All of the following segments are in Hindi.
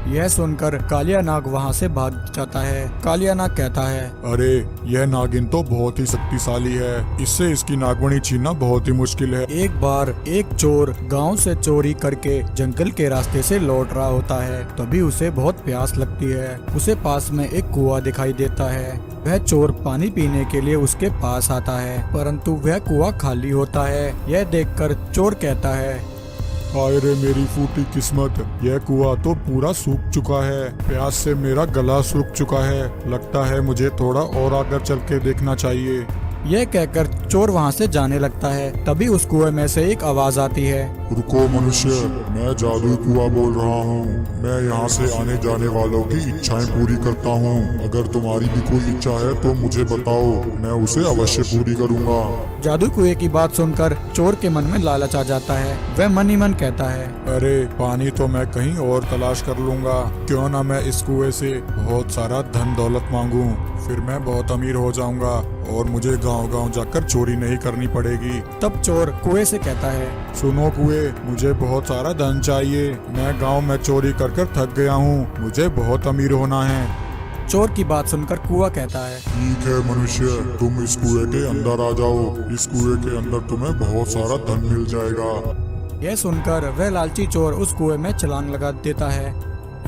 यह सुनकर कालिया नाग वहाँ से भाग जाता है। कालिया नाग कहता है, अरे यह नागिन तो बहुत ही शक्तिशाली है, इससे इसकी नागमणि छीनना बहुत ही मुश्किल है। एक बार एक चोर गांव से चोरी करके जंगल के रास्ते से लौट रहा होता है। तभी उसे बहुत प्यास लगती है। उसे पास में एक कुआं दिखाई देता है। वह चोर पानी पीने के लिए उसके पास आता है, परंतु वह कुआं खाली होता है। यह देखकर चोर कहता है, हाय रे मेरी फूटी किस्मत, यह कुआं तो पूरा सूख चुका है। प्यास से मेरा गला सूख चुका है। लगता है मुझे थोड़ा और आगे चल के देखना चाहिए। यह कहकर चोर वहां से जाने लगता है। तभी उस कुएं में से एक आवाज आती है, रुको मनुष्य, मैं जादुई कुआं बोल रहा हूँ। मैं यहाँ से आने जाने वालों की इच्छाएं पूरी करता हूँ। अगर तुम्हारी भी कोई इच्छा है तो मुझे बताओ, मैं उसे अवश्य पूरी करूँगा। जादू कुएं की बात सुनकर चोर के मन में लालच आ जाता है। वह मन ही मन कहता है, अरे पानी तो मैं कहीं और तलाश कर लूँगा। क्यों ना मैं इस कुएं से बहुत सारा धन दौलत मांगूं, फिर मैं बहुत अमीर हो जाऊंगा और मुझे गांव-गांव जाकर चोरी नहीं करनी पड़ेगी। तब चोर कुएं से कहता है, सुनो कुएं, मुझे बहुत सारा धन चाहिए। मैं गांव में चोरी कर कर थक गया हूँ, मुझे बहुत अमीर होना है। चोर की बात सुनकर कुआं कहता है, ठीक है मनुष्य, तुम इस कुएं के अंदर आ जाओ। इस कुएं के अंदर तुम्हें बहुत सारा धन मिल जाएगा। यह सुनकर वह लालची चोर उस कुएं में छलांग लगा देता है।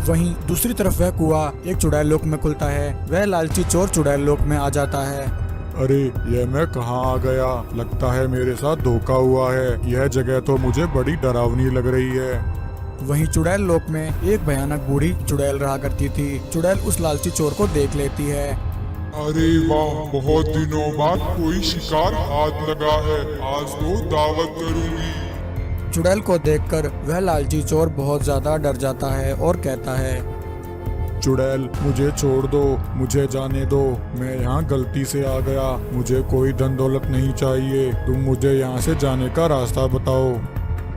वहीं दूसरी तरफ वह कुआं एक चुड़ैल लोक में खुलता है। वह लालची चोर चुड़ैल लोक में आ जाता है। अरे ये मैं कहाँ आ गया? लगता है मेरे साथ धोखा हुआ है। यह जगह तो मुझे बड़ी डरावनी लग रही है। वहीं चुड़ैल लोक में एक भयानक बूढ़ी चुड़ैल रहा करती थी। चुड़ैल उस लालची चोर को देख लेती है। अरे वाह, बहुत दिनों बाद कोई शिकार हाथ लगा है। आज तो दावत करूंगी। चुड़ैल को देखकर वह लालची चोर बहुत ज्यादा डर जाता है और कहता है, चुड़ैल मुझे छोड़ दो, मुझे जाने दो। मैं यहाँ गलती से आ गया, मुझे कोई धन दौलत नहीं चाहिए। तुम मुझे यहाँ से जाने का रास्ता बताओ।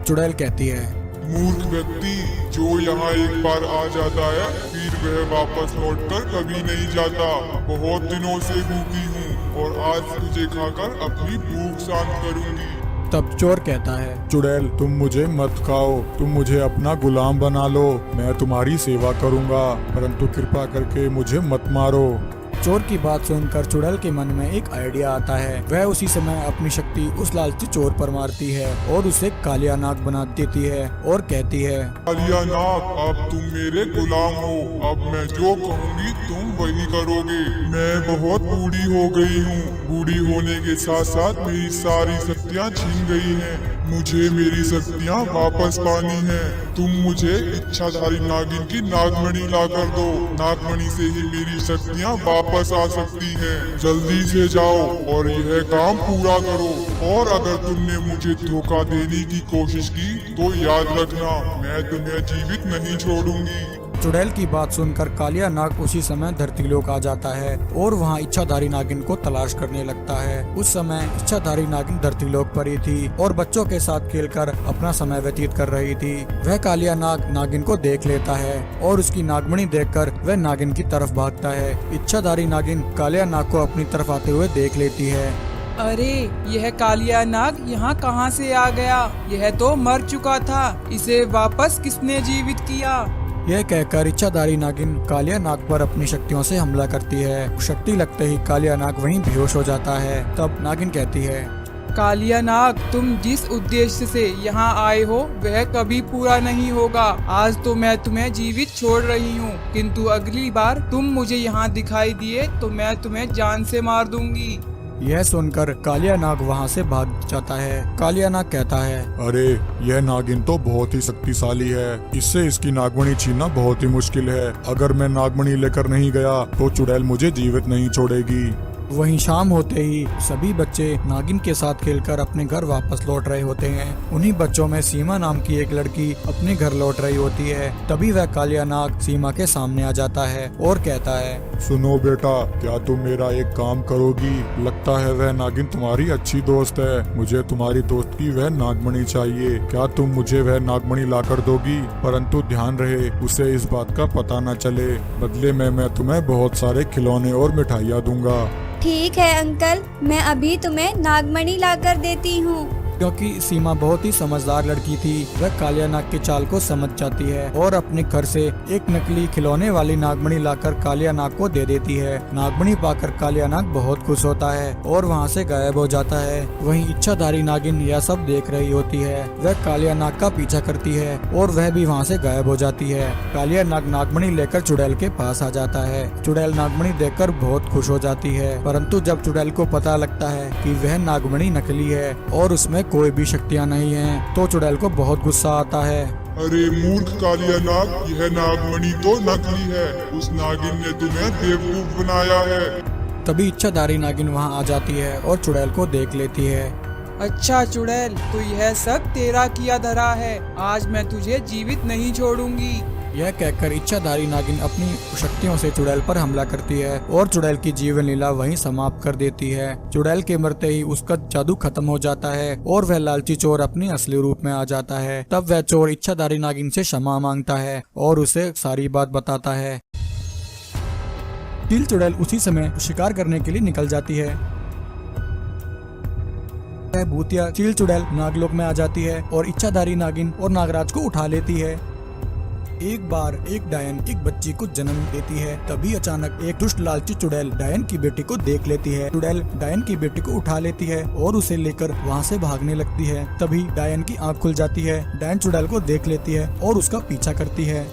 चुड़ैल कहती है, मूर्ख व्यक्ति, जो यहाँ एक बार आ जाता है फिर वह वापस लौटकर कभी नहीं जाता। बहुत दिनों से भूखी हूँ और आज तुझे खाकर अपनी भूख शांत करूँगी। तब चोर कहता है, चुड़ैल तुम मुझे मत खाओ, तुम मुझे अपना गुलाम बना लो। मैं तुम्हारी सेवा करूँगा, परंतु कृपा करके मुझे मत मारो। चोर की बात सुनकर चुड़ैल के मन में एक आइडिया आता है। वह उसी समय अपनी शक्ति उस लालची चोर पर मारती है और उसे कालिया नाग बना देती है और कहती है, कालिया नाग, अब तुम मेरे गुलाम हो। अब मैं जो कहूँगी तुम वही करोगे। मैं बहुत बूढ़ी हो गई हूँ। बूढ़ी होने के साथ साथ मेरी सारी शक्तियाँ छीन गई हैं। मुझे मेरी शक्तियाँ वापस पानी है। तुम मुझे इच्छाधारी नागिन की नागमणि ला कर दो। नागमणि से ही मेरी शक्तियाँ वापस आ सकती हैं। जल्दी से जाओ और यह काम पूरा करो। और अगर तुमने मुझे धोखा देने की कोशिश की तो याद रखना, मैं तुम्हें जीवित नहीं छोड़ूंगी। चुड़ैल की बात सुनकर कालिया नाग उसी समय धरतीलोक आ जाता है और वहाँ इच्छाधारी नागिन को तलाश करने लगता है। उस समय इच्छाधारी नागिन धरतीलोक पर ही थी और बच्चों के साथ खेलकर अपना समय व्यतीत कर रही थी। वह कालिया नाग नागिन को देख लेता है और उसकी नागमणि देखकर वह नागिन की तरफ भागता है। इच्छाधारी नागिन कालिया नाग को अपनी तरफ आते हुए देख लेती है। अरे यह कालिया नाग यहाँ कहाँ से आ गया? यह तो मर चुका था। इसे वापस किसने जीवित किया? यह कहकर इच्छाधारी नागिन कालिया नाग पर अपनी शक्तियों से हमला करती है। शक्ति लगते ही कालिया नाग वहीं बेहोश हो जाता है। तब नागिन कहती है, कालिया नाग, तुम जिस उद्देश्य से यहाँ आए हो वह कभी पूरा नहीं होगा। आज तो मैं तुम्हें जीवित छोड़ रही हूँ, किंतु अगली बार तुम मुझे यहाँ दिखाई दिए तो मैं तुम्हें जान से मार दूंगी। यह सुनकर कालिया नाग वहाँ से भाग जाता है। कालिया नाग कहता है, अरे यह नागिन तो बहुत ही शक्तिशाली है। इससे इसकी नागमणि छीनना बहुत ही मुश्किल है। अगर मैं नागमणि लेकर नहीं गया तो चुड़ैल मुझे जीवित नहीं छोड़ेगी। वहीं शाम होते ही सभी बच्चे नागिन के साथ खेलकर अपने घर वापस लौट रहे होते हैं। उन्हीं बच्चों में सीमा नाम की एक लड़की अपने घर लौट रही होती है। तभी वह कालिया नाग सीमा के सामने आ जाता है और कहता है, सुनो बेटा, क्या तुम मेरा एक काम करोगी? लगता है वह नागिन तुम्हारी अच्छी दोस्त है। मुझे तुम्हारी दोस्त की वह नागमणि चाहिए। क्या तुम मुझे वह नागमणि ला कर दोगी? परंतु ध्यान रहे उसे इस बात का पता न चले। बदले में मैं तुम्हें बहुत सारे खिलौने और मिठाइयाँ दूंगा। ठीक है अंकल, मैं अभी तुम्हें नागमणि लाकर देती हूँ। क्योंकि सीमा बहुत ही समझदार लड़की थी, वह कालिया नाग के चाल को समझ जाती है और अपने घर से एक नकली खिलौने वाली नागमणि लाकर कालिया नाग को दे देती है। नागमणि पाकर कालिया नाग बहुत खुश होता है और वहाँ से गायब हो जाता है। वहीं इच्छाधारी नागिन यह सब देख रही होती है। वह कालिया नाग का पीछा करती है और वह भी वहाँ से गायब हो जाती है। कालिया नाग नागमणि लेकर चुड़ैल के पास आ जाता है। चुड़ैल नागमणि देखकर बहुत खुश हो जाती है, परंतु जब चुड़ैल को पता लगता है कि वह नागमणि नकली है और उसमें कोई भी शक्तियाँ नहीं हैं, तो चुड़ैल को बहुत गुस्सा आता है। अरे मूर्ख कालिया नाग, यह नागमणि तो नकली है। उस नागिन ने तुम्हें बेवकूफ बनाया है। तभी इच्छाधारी नागिन वहाँ आ जाती है और चुड़ैल को देख लेती है। अच्छा चुड़ैल, तो यह सब तेरा किया धरा है। आज मैं तुझे जीवित नहीं छोड़ूंगी। यह कहकर इच्छाधारी नागिन अपनी शक्तियों से चुड़ैल पर हमला करती है और चुड़ैल की जीवन लीला वहीं समाप्त कर देती है। चुड़ैल के मरते ही उसका जादू खत्म हो जाता है और वह लालची चोर अपनी असली रूप में आ जाता है। तब वह चोर इच्छाधारी नागिन से क्षमा मांगता है और उसे सारी बात बताता है। चील चुड़ैल उसी समय शिकार करने के लिए निकल जाती है। भूतिया चील चुड़ैल नागलोक में आ जाती है और इच्छाधारी नागिन और नागराज को उठा लेती है। एक बार एक डायन एक बच्ची को जन्म देती है। तभी अचानक एक दुष्ट लालची चुड़ैल डायन की बेटी को देख लेती है। चुड़ैल डायन की बेटी को उठा लेती है और उसे लेकर वहाँ से भागने लगती है। तभी डायन की आंख खुल जाती है। डायन चुड़ैल को देख लेती है और उसका पीछा करती है।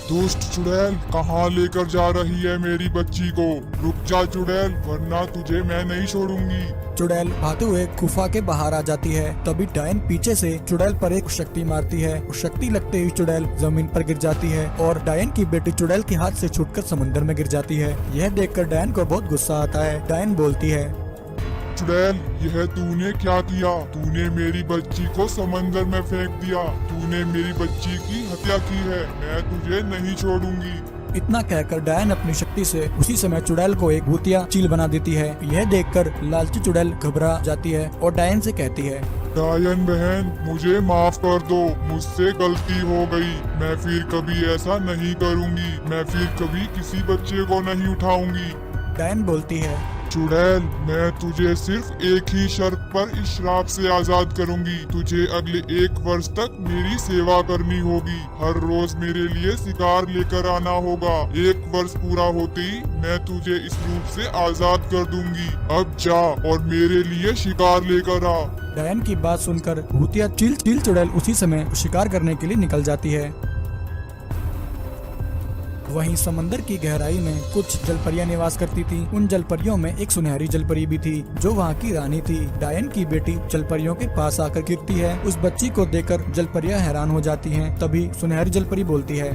दुष्ट चुड़ैल, कहाँ लेकर जा रही है मेरी बच्ची को? रुक जा चुड़ैल, वरना तुझे मैं नहीं छोड़ूंगी। चुड़ैल भागते हुए गुफा के बाहर आ जाती है। तभी डायन पीछे से चुड़ैल पर एक शक्ति मारती है। शक्ति लगते ही चुड़ैल जमीन पर गिर जाती है और डायन की बेटी चुड़ैल के हाथ से छूटकर समुद्र में गिर जाती है। यह देखकर डायन को बहुत गुस्सा आता है। डायन बोलती है, चुड़ैल, यह तूने क्या किया? तूने मेरी बच्ची को समंदर में फेंक दिया। तूने मेरी बच्ची की हत्या की है। मैं तुझे नहीं छोड़ूंगी। इतना कहकर डायन अपनी शक्ति से उसी समय चुड़ैल को एक भूतिया चील बना देती है। यह देखकर लालची चुड़ैल घबरा जाती है और डायन से कहती है, डायन बहन, मुझे माफ कर दो। मुझसे गलती हो गई। मैं फिर कभी ऐसा नहीं करूंगी। मैं फिर कभी किसी बच्चे को नहीं उठाऊंगी। डायन बोलती है, चुड़ैल, मैं तुझे सिर्फ एक ही शर्त पर इस श्राप से आजाद करूंगी। तुझे अगले 1 वर्ष तक मेरी सेवा करनी होगी। हर रोज मेरे लिए शिकार लेकर आना होगा। 1 वर्ष पूरा होते ही मैं तुझे इस रूप से आजाद कर दूंगी। अब जा और मेरे लिए शिकार लेकर आ। डायन की बात सुनकर भूतिया चील चुड़ैल उसी समय शिकार करने के लिए निकल जाती है। वहीं समंदर की गहराई में कुछ जलपरियां निवास करती थी। उन जलपरियों में एक सुनहरी जलपरी भी थी जो वहाँ की रानी थी। डायन की बेटी जलपरियों के पास आकर गिरती है। उस बच्ची को देखकर जलपरियां हैरान हो जाती हैं। तभी सुनहरी जलपरी बोलती है,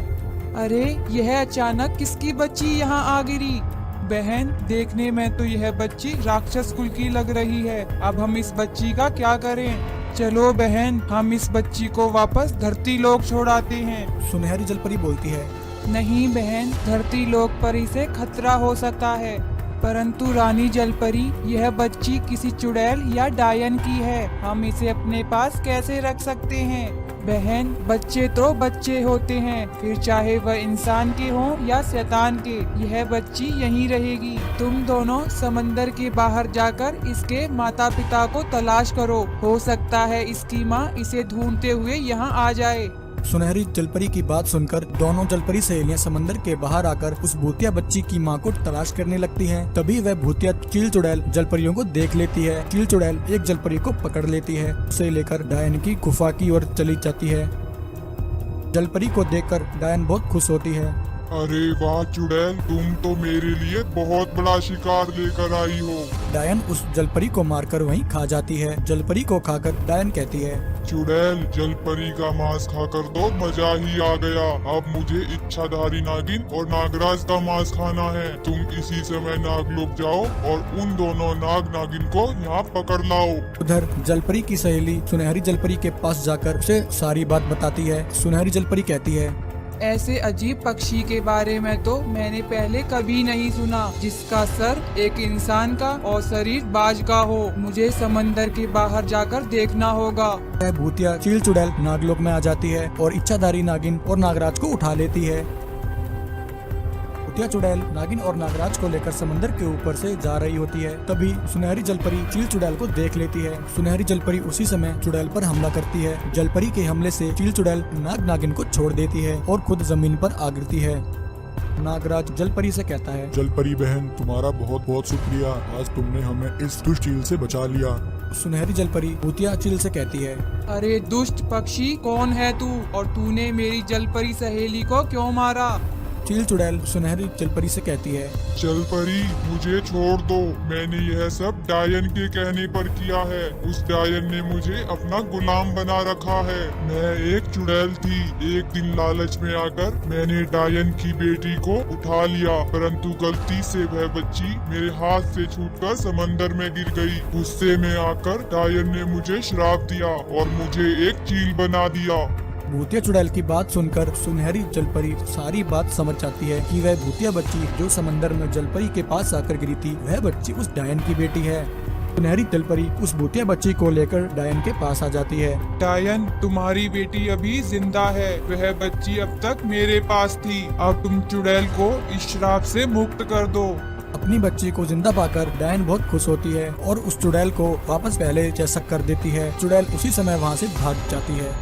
अरे यह अचानक किसकी बच्ची यहाँ आ गिरी? बहन, देखने में तो यह बच्ची राक्षस कुल की लग रही है। अब हम इस बच्ची का क्या करें? चलो बहन, हम इस बच्ची को वापस धरती लोक छोड़ाते हैं। सुनहरी जलपरी बोलती है, नहीं बहन, धरती लोक पर इसे खतरा हो सकता है। परंतु रानी जलपरी, यह बच्ची किसी चुड़ैल या डायन की है। हम इसे अपने पास कैसे रख सकते हैं? बहन, बच्चे तो बच्चे होते हैं, फिर चाहे वह इंसान के हों या शैतान के। यह बच्ची यहीं रहेगी। तुम दोनों समंदर के बाहर जाकर इसके माता पिता को तलाश करो। हो सकता है इसकी माँ इसे ढूंढते हुए यहाँ आ जाए। सुनहरी जलपरी की बात सुनकर दोनों जलपरी सहेलियां समंदर के बाहर आकर उस भूतिया बच्ची की मां को तलाश करने लगती हैं। तभी वह भूतिया चील चुड़ैल जलपरियों को देख लेती है। चील चुड़ैल एक जलपरी को पकड़ लेती है। उसे लेकर डायन की गुफा की ओर चली जाती है। जलपरी को देखकर डायन बहुत खुश होती है। अरे वाह चुड़ैल, तुम तो मेरे लिए बहुत बड़ा शिकार लेकर आई हो। डायन उस जलपरी को मारकर वहीं खा जाती है। जलपरी को खाकर डायन कहती है, चुड़ैल, जलपरी का मांस खाकर तो मजा ही आ गया। अब मुझे इच्छाधारी नागिन और नागराज का मांस खाना है। तुम इसी समय नागलोक जाओ और उन दोनों नाग नागिन को यहाँ पकड़ लाओ। उधर जलपरी की सहेली सुनहरी जलपरी के पास जाकर उसे सारी बात बताती है। सुनहरी जलपरी कहती है, ऐसे अजीब पक्षी के बारे में तो मैंने पहले कभी नहीं सुना, जिसका सर एक इंसान का और शरीर बाज का हो। मुझे समंदर के बाहर जाकर देखना होगा। भूतिया चील चुड़ैल नागलोक में आ जाती है और इच्छाधारी नागिन और नागराज को उठा लेती है। भूतिया चुड़ैल नागिन और नागराज को लेकर समंदर के ऊपर से जा रही होती है। तभी सुनहरी जलपरी चील चुड़ैल को देख लेती है। सुनहरी जलपरी उसी समय चुड़ैल पर हमला करती है। जलपरी के हमले से चील चुड़ैल नागिन को छोड़ देती है और खुद जमीन पर आ गिरती है। नागराज जलपरी से कहता है, जलपरी बहन, तुम्हारा बहुत बहुत शुक्रिया। आज तुमने हमें इस दुष्ट चील से बचा लिया। सुनहरी जलपरी भूतिया चील से कहती है, अरे दुष्ट पक्षी, कौन है तू और तूने मेरी जलपरी सहेली को क्यों मारा? चील चुड़ैल सुनहरी जलपरी से कहती है, जलपरी, मुझे छोड़ दो। मैंने यह सब डायन के कहने पर किया है। उस डायन ने मुझे अपना गुलाम बना रखा है। मैं एक चुड़ैल थी। एक दिन लालच में आकर मैंने डायन की बेटी को उठा लिया, परंतु गलती से वह बच्ची मेरे हाथ से छूटकर समंदर में गिर गई। गुस्से में आकर डायन ने मुझे श्राप दिया और मुझे एक चील बना दिया। भूतिया चुड़ैल की बात सुनकर सुनहरी जलपरी सारी बात समझ जाती है कि वह भूतिया बच्ची जो समंदर में जलपरी के पास आकर गिरी थी, वह बच्ची उस डायन की बेटी है। सुनहरी जलपरी उस भूतिया बच्ची को लेकर डायन के पास आ जाती है। डायन, तुम्हारी बेटी अभी जिंदा है। वह बच्ची अब तक मेरे पास थी। अब तुम चुड़ैल को इस श्राप से मुक्त कर दो। अपनी बच्ची को जिंदा पाकर डायन बहुत खुश होती है और उस चुड़ैल को वापस पहले जैसा कर देती है। चुड़ैल उसी समय वहाँ से भाग जाती है।